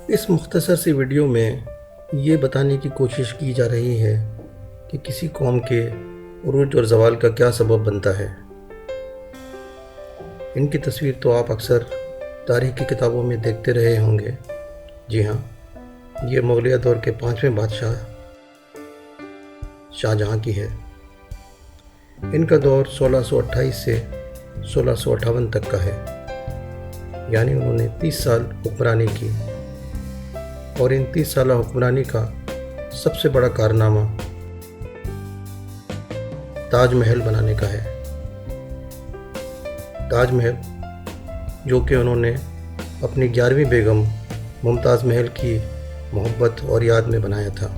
اس مختصر سی ویڈیو میں یہ بتانے کی کوشش کی جا رہی ہے کہ کسی قوم کے عروج اور زوال کا کیا سبب بنتا ہے۔ ان کی تصویر تو آپ اکثر تاریخ کی کتابوں میں دیکھتے رہے ہوں گے۔ جی ہاں، یہ مغلیہ دور کے 5ویں بادشاہ شاہ جہاں کی ہے۔ ان کا دور 1628 سے 1658 تک کا ہے، یعنی انہوں نے 30 سال حکمرانی کی، اور ان 30 سالہ حکمرانی کا سب سے بڑا کارنامہ تاج محل بنانے کا ہے۔ تاج محل جو کہ انہوں نے اپنی 11ویں بیگم ممتاز محل کی محبت اور یاد میں بنایا تھا۔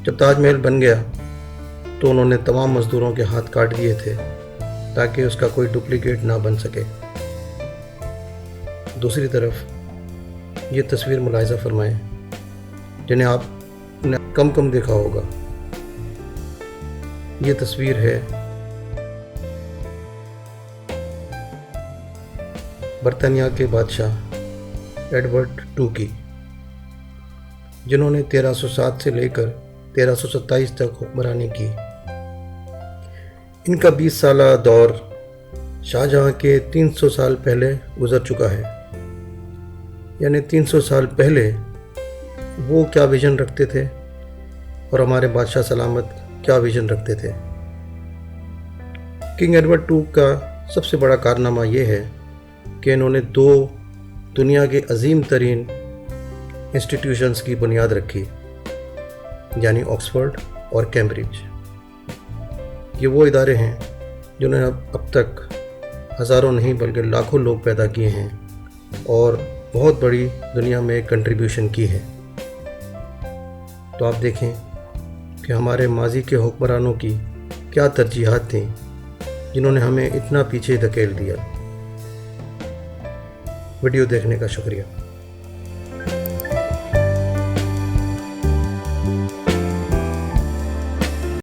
جب تاج محل بن گیا تو انہوں نے تمام مزدوروں کے ہاتھ کاٹ دیے تھے تاکہ اس کا کوئی ڈپلیکیٹ نہ بن سکے۔ دوسری طرف یہ تصویر ملاحظہ فرمائیں، جنہیں آپ نے کم دیکھا ہوگا۔ یہ تصویر ہے برطانیہ کے بادشاہ ایڈورڈ II کی، جنہوں نے 1307 سے لے کر 1327 تک حکمرانی کی۔ ان کا 20 سالہ دور شاہ جہاں کے 300 سال پہلے گزر چکا ہے، یعنی 300 سال پہلے وہ کیا ویژن رکھتے تھے اور ہمارے بادشاہ سلامت کیا ویژن رکھتے تھے۔ کنگ ایڈورڈ II کا سب سے بڑا کارنامہ یہ ہے کہ انہوں نے 2 دنیا کے عظیم ترین انسٹیٹیوشنز کی بنیاد رکھی، یعنی آکسفورڈ اور کیمبرج۔ یہ وہ ادارے ہیں جنہوں نے اب تک ہزاروں نہیں بلکہ لاکھوں لوگ پیدا کیے ہیں اور بہت بڑی دنیا میں کنٹریبیوشن کی ہے۔ تو آپ دیکھیں کہ ہمارے ماضی کے حکمرانوں کی کیا ترجیحات تھیں جنہوں نے ہمیں اتنا پیچھے دھکیل دیا۔ ویڈیو دیکھنے کا شکریہ۔